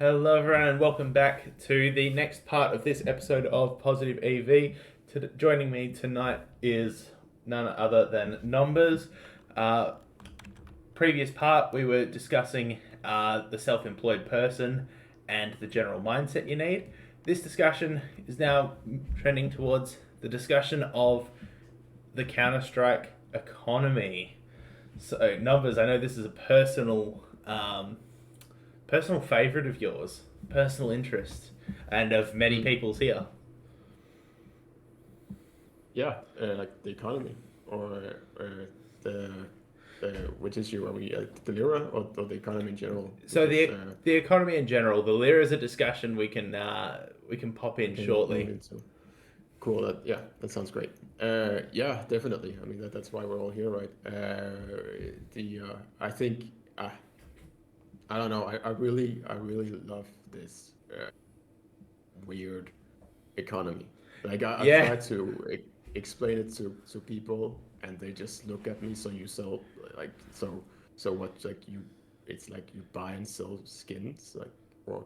Hello, everyone, and welcome back to the next part of this episode of Positive EV. Joining me tonight is none other than Nombers. Uh, Previous part, we were discussing the self employed person and the general mindset you need. This discussion is now trending towards the discussion of the Counter Strike economy. So, Nombers, I know this is a personal favorite of yours, personal interest, and of many Mm. people's here. Yeah, like the economy or the which issue are we the lira or the economy in general? So Because the economy in general, the lira is a discussion we can pop we in can move shortly. into cool. That sounds great. Yeah, definitely. I mean that's why we're all here, right? The I think I don't know. I really love this weird economy. Like I've Yeah, tried to explain it to people, and they just look at me. So you sell like so what? Like you, it's like you buy and sell skins. Like what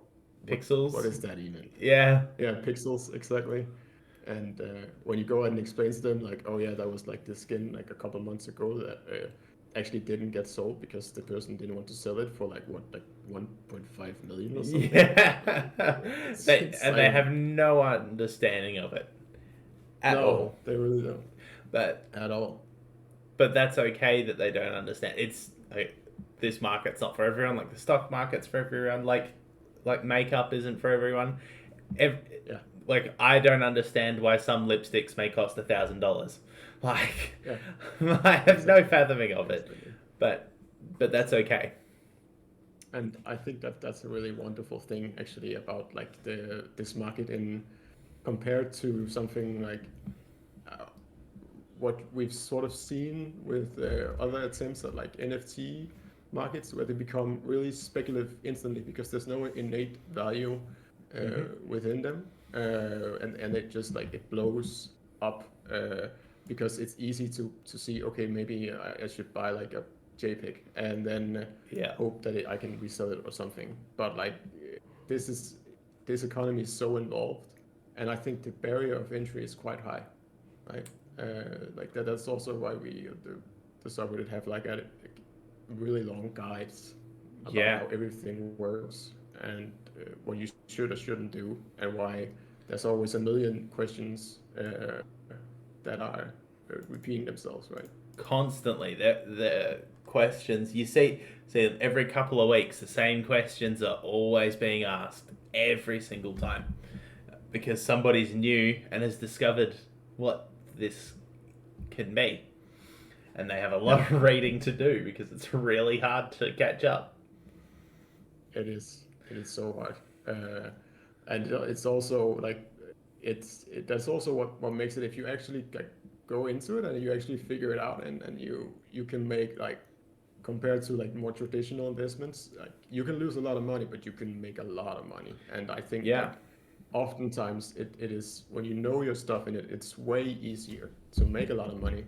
what pixels. is that even? Yeah, Yeah, pixels exactly. And when you go ahead and explain to them, like, oh yeah, that was like this skin like a couple months ago that actually didn't get sold because the person didn't want to sell it for like what, like 1.5 million or something. yeah. It's They like have no understanding of it at no, all. they really don't But at all. that's okay that they don't understand. It's like, this market's not for everyone. Like the stock market's for everyone. Like makeup isn't for everyone. Ev- Yeah, like I don't understand why some lipsticks may cost $1,000. Like yeah, I have no exactly, fathoming of it, exactly. but that's okay. And I think that that's a really wonderful thing actually about like the this market in compared to something like uh, what we've sort of seen with other attempts at like NFT markets where they become really speculative instantly because there's no innate value Hmm. within them, and it just like it blows up because it's easy to see. Okay, maybe I should buy like a JPEG and then Yeah, hope that I can resell it or something. But like this is this economy is so involved, and I think the barrier of entry is quite high, right? Like that. That's also why the subreddit have like a really long guides about yeah. how everything works and what you should or shouldn't do, and why there's always a million questions that are repeating themselves, right? Constantly, the questions you see every couple of weeks. The same questions are always being asked every single time because somebody's new and has discovered what this can be, and they have a Yeah, lot of reading to do because it's really hard to catch up. it is. It is so hard, and it's also like that's also what makes it. If you actually like go into it and you actually figure it out, and you can make like compared to like more traditional investments, like you can lose a lot of money, but you can make a lot of money. And I think Yeah, that oftentimes it is when you know your stuff in it, it's way easier to make a lot of money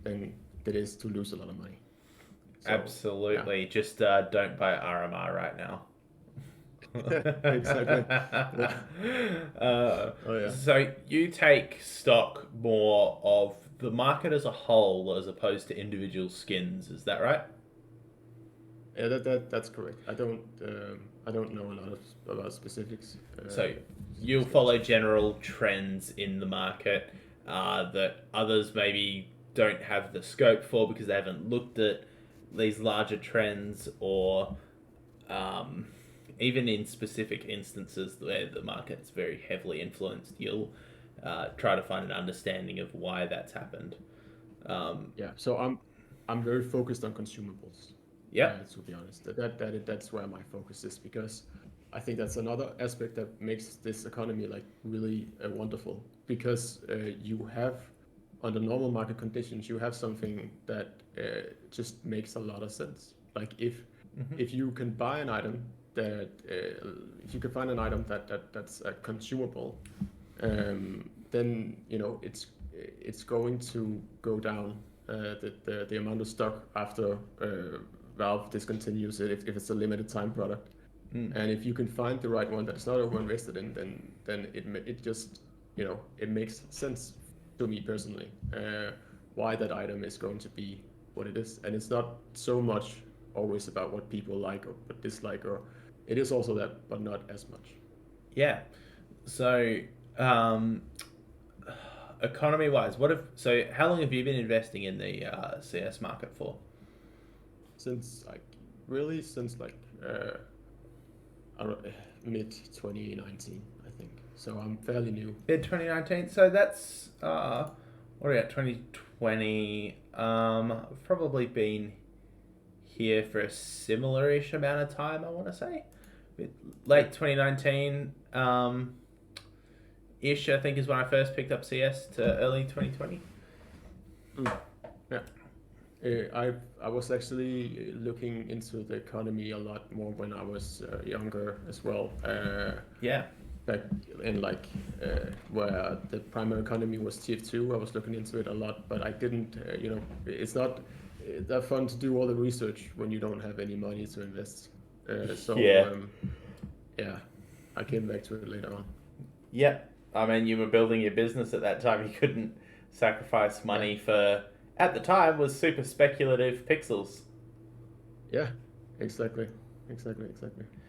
than it is to lose a lot of money. So yeah, absolutely. Just don't buy RMR right now. exactly. Yeah. uh, Oh yeah. so you take stock more of the market as a whole as opposed to individual skins, is that right? Yeah, that's correct. I don't know a lot of about specifics So you'll skins. follow general trends in the market that others maybe don't have the scope for because they haven't looked at these larger trends, or um, even in specific instances where the market's very heavily influenced, you'll try to find an understanding of why that's happened. Um, Yeah, so I'm very focused on consumables, yep. to be honest. That's where my focus is because I think that's another aspect that makes this economy like really wonderful because you have under normal market conditions you have something that just makes a lot of sense. Like Hmm. if you can buy an item that if you can find an item that's a consumable, then you know it's going to go down the amount of stock after Valve discontinues it if it's a limited time product. And if you can find the right one that's not over invested in, then it just, it makes sense to me personally, why that item is going to be what it is. And it's not so much always about what people like or what dislike, or it is also that, but not as much. Yeah. So, economy wise, how long have you been investing in the CS market for? Since like I don't, mid 2019, I think. So I'm fairly new. Mid 2019. So that's what are we at? 2020. I've probably been here for a similar-ish amount of time. I want to say, late 2019. Ish, I think, is when I first picked up CS to early 2020. Yeah. I was actually looking into the economy a lot more when I was younger as well. Yeah. Back in where the primary economy was TF2, I was looking into it a lot, but I didn't. It's not that fun to do all the research when you don't have any money to invest. Yeah. Yeah, I came back to it later on. Yep. I mean, you were building your business at that time. You couldn't sacrifice money for, at the time, was super speculative pixels. Yeah, exactly.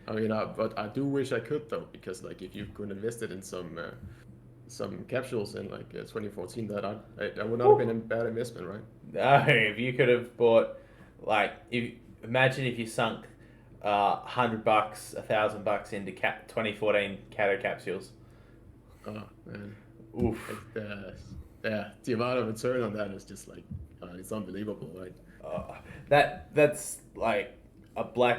I mean, but I do wish I could though, because like if you could invest it in some capsules in 2014, that would not have been a bad investment, right? No, if you could have bought, imagine if you sunk $100, $1,000 into 2014 Cato capsules. Oh man, Oof. the amount of return on that is just it's unbelievable, right? That's like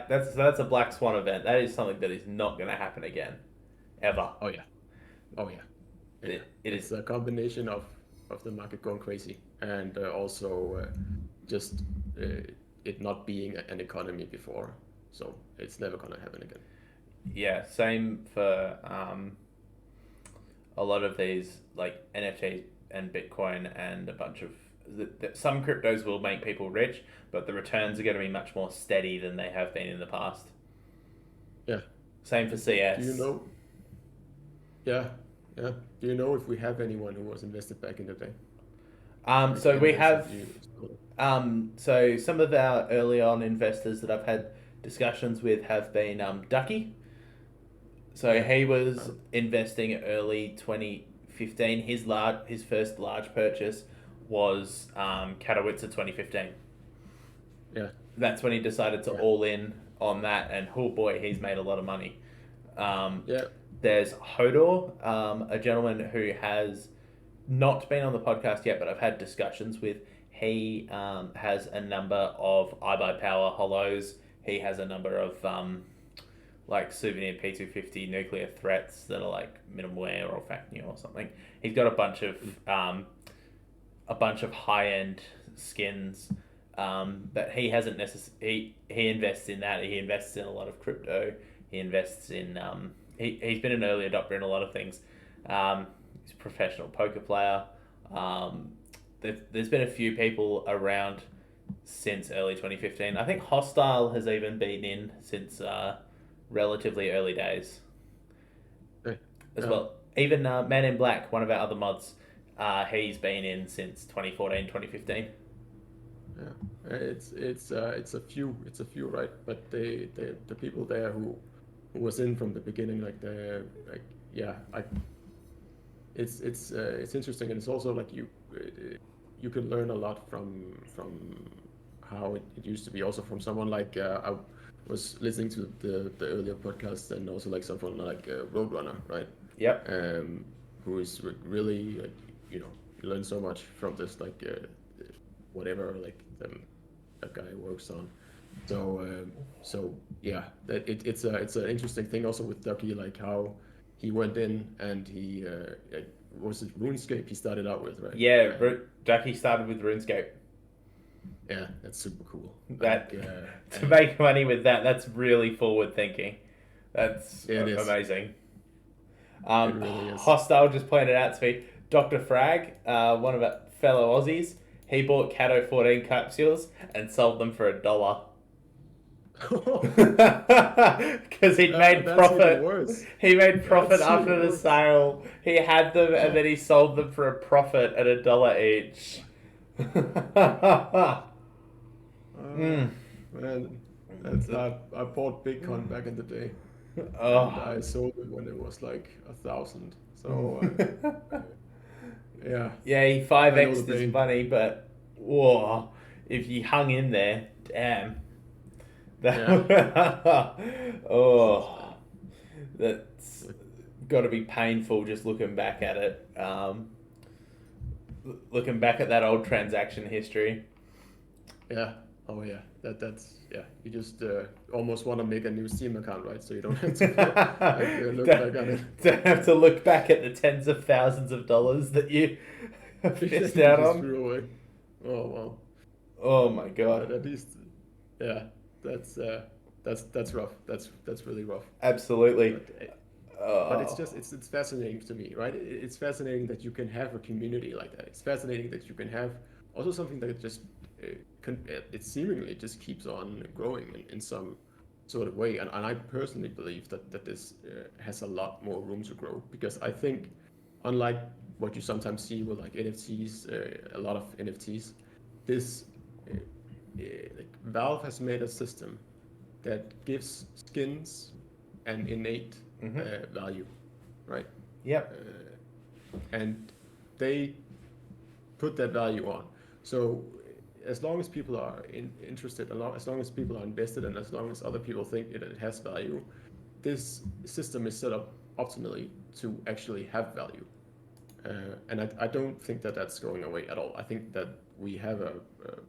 that's a black swan event. That is something that is not going to happen again, ever. Oh yeah. It It's is. a combination of the market going crazy and also just it not being an economy before, so it's never gonna happen again. Yeah, same for a lot of these like NFTs and Bitcoin and a bunch of some cryptos will make people rich, but the returns are going to be much more steady than they have been in the past. Yeah. Same for CS. Do you know? Yeah, yeah. Do you know if we have anyone who was invested back in the day? So we have. You. So some of our early on investors that I've had discussions with have been Ducky. So he was investing early 2015. His first large purchase was Katowice 2015. Yeah. That's when he decided to all in on that, and oh boy, he's made a lot of money. Yeah. There's Hodor, a gentleman who has not been on the podcast yet, but I've had discussions with. He has a number of iBuyPower hollows. He has a number of souvenir P250 nuclear threats that are like minimal wear or Fafnir or something. He's got a bunch of high end skins, but he hasn't necessarily. He invests in that. He invests in a lot of crypto. He invests in. He's been an early adopter in a lot of things. He's a professional poker player. There's been a few people around since early 2015. I think Hostile has even been in since relatively early days as well. Even Man in Black, one of our other mods, he's been in since 2014, 2015. Yeah, it's a few, right? But the people there who was in from the beginning, it's interesting, and it's also like you can learn a lot from how it used to be. Also from someone like I was listening to the earlier podcast, and also like someone like Roadrunner, right? Yep. Who is really you learn so much from this whatever that guy works on. So yeah, that it's an interesting thing also with Ducky, like how he went in and he was it RuneScape he started out with, right? Yeah, Ducky started with RuneScape. Yeah, that's super cool. To make money with that's really forward thinking. That's amazing. It really is. Hostile just pointed out to me, Dr. Frag, one of our fellow Aussies, he bought Cato 14 capsules and sold them for $1. Because he'd made That's even profit. worse. He made profit That's after even the worse. sale. He had them and then he sold them for a profit at $1 each. Uh, Mm. man, I bought Bitcoin back in the day, and Oh. I sold it when it was like 1,000. So yeah, Yeah, he I know the 5x'd his pain. money, but whoa, if you hung in there, damn. Yeah, it's Oh, bad. that's got to be painful just looking back at it. Looking back at that old transaction history. Yeah. Oh yeah. That's yeah. You just almost want to make a new Steam account, right? So you don't have to look back on it. Don't have to look back at the tens of thousands of dollars that you missed Exactly. out Just on. threw away. Oh well. Oh my god. But at least, yeah. That's that's rough. That's really rough. Absolutely. But it's Oh. just it's fascinating to me, right? It's fascinating that you can have a community like that. It's fascinating that you can have also something that just it seemingly just keeps on growing in some sort of way. And I personally believe that this has a lot more room to grow because I think unlike what you sometimes see with like NFTs, a lot of NFTs, this uh, like Valve has made a system that gives skins an innate Mm-hmm. value, right? Yep. And they put that value on. So as long as people are interested, as long as people are invested, and as long as other people think it has value, this system is set up optimally to actually have value. And I don't think that that's going away at all. I think that we have a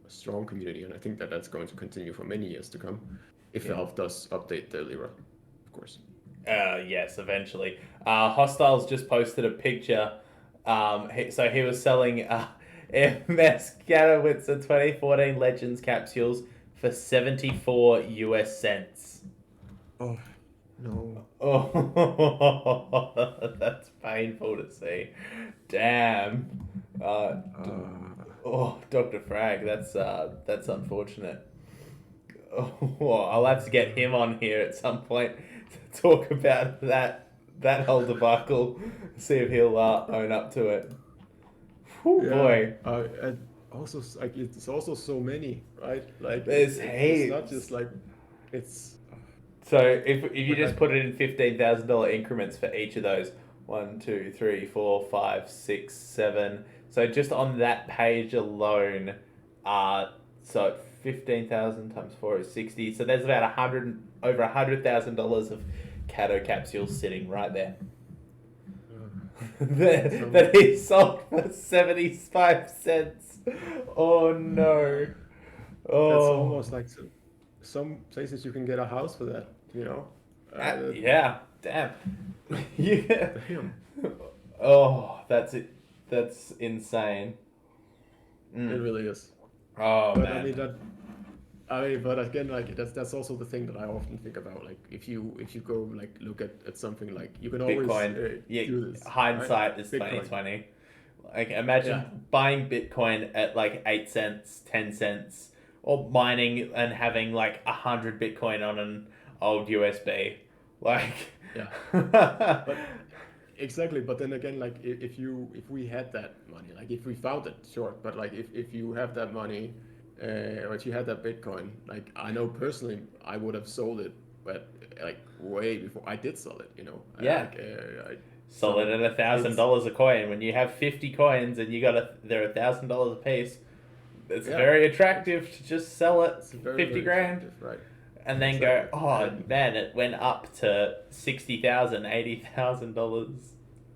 strong community, and I think that that's going to continue for many years to come if Yeah. Valve does update their Lira, of course. Yes, eventually. Hostiles just posted a picture. So he was selling MS Ganowitz 2014 Legends capsules for 74 US cents. Oh, no. Oh, that's painful to see. Damn. Uh, Dr. Frag, that's unfortunate. Oh, I'll have to get him on here at some point to talk about that whole debacle. See if he'll own up to it. Whew, Yeah, boy, and also like it's also so many, right? Like there's it's not heaps. just like it's So if you but just like put it in $15,000 increments for each of those, 1, 2, 3, 4, 5, 6, 7. So just on that page alone, so 15,000 times 4 is 60. So there's about over $100,000 of Cato capsules sitting right there. some That he sold for 75 cents. Oh no. that's Oh. almost like some places you can get a house for that, you know? That, Yeah. Damn. Yeah. damn, Oh, that's it. That's insane. it Mm. really is. Oh But I mean man. that I mean, but again, like that's also the thing that I often think about. Like if you go like look at something like you can always Bitcoin. Yeah. do this, right? Hindsight is Bitcoin, 2020. Like yeah, imagine buying Bitcoin at like 8 cents, 10 cents, or mining and having like 100 Bitcoin on an old USB. Like. yeah. But exactly, but then again, like if we had that money, like if we found it, sure. But like if you have that money, or if you had that Bitcoin, like I know personally, I would have sold it, but like way before I did sell it. You know, Yeah. Sold it so at a thousand it's dollars a coin. When you have 50 coins and they're $1,000 a piece, it's yeah, very it's attractive to just sell it it's very 50 very grand attractive, right? and then go, Exactly, oh and man, it went up to 60,000, $80,000.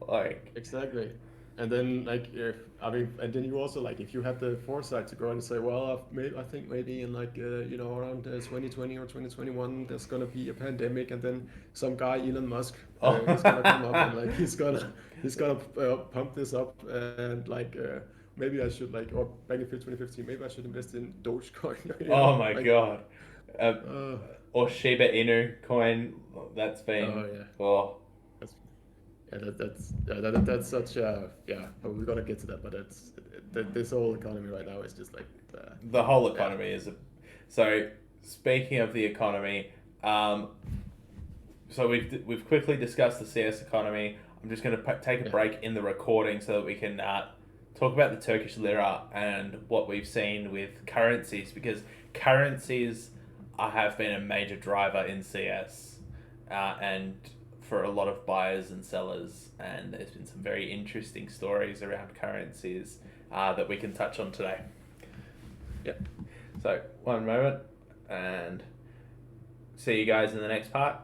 Like, exactly. And then like if I mean, and then you also like if you have the foresight to go and say, well, I think maybe in like around 2020 or 2021 there's gonna be a pandemic, and then some guy Elon Musk is gonna come up and like he's gonna pump this up and like maybe I should like or back in 2015 maybe I should invest in Dogecoin, oh my like god. Uh, uh, or Shiba Inu coin, that's oh been, yeah. oh, That's Yeah, that's such a yeah. But we're gonna get to that. But this whole economy right now is just like the whole yeah, economy is so speaking of the economy, so we've quickly discussed the CS economy. I'm just going to take a break in the recording so that we can talk about the Turkish Lira and what we've seen with currencies, because currencies have been a major driver in CS and for a lot of buyers and sellers, and there's been some very interesting stories around currencies that we can touch on today. Yep. So, one moment, and see you guys in the next part.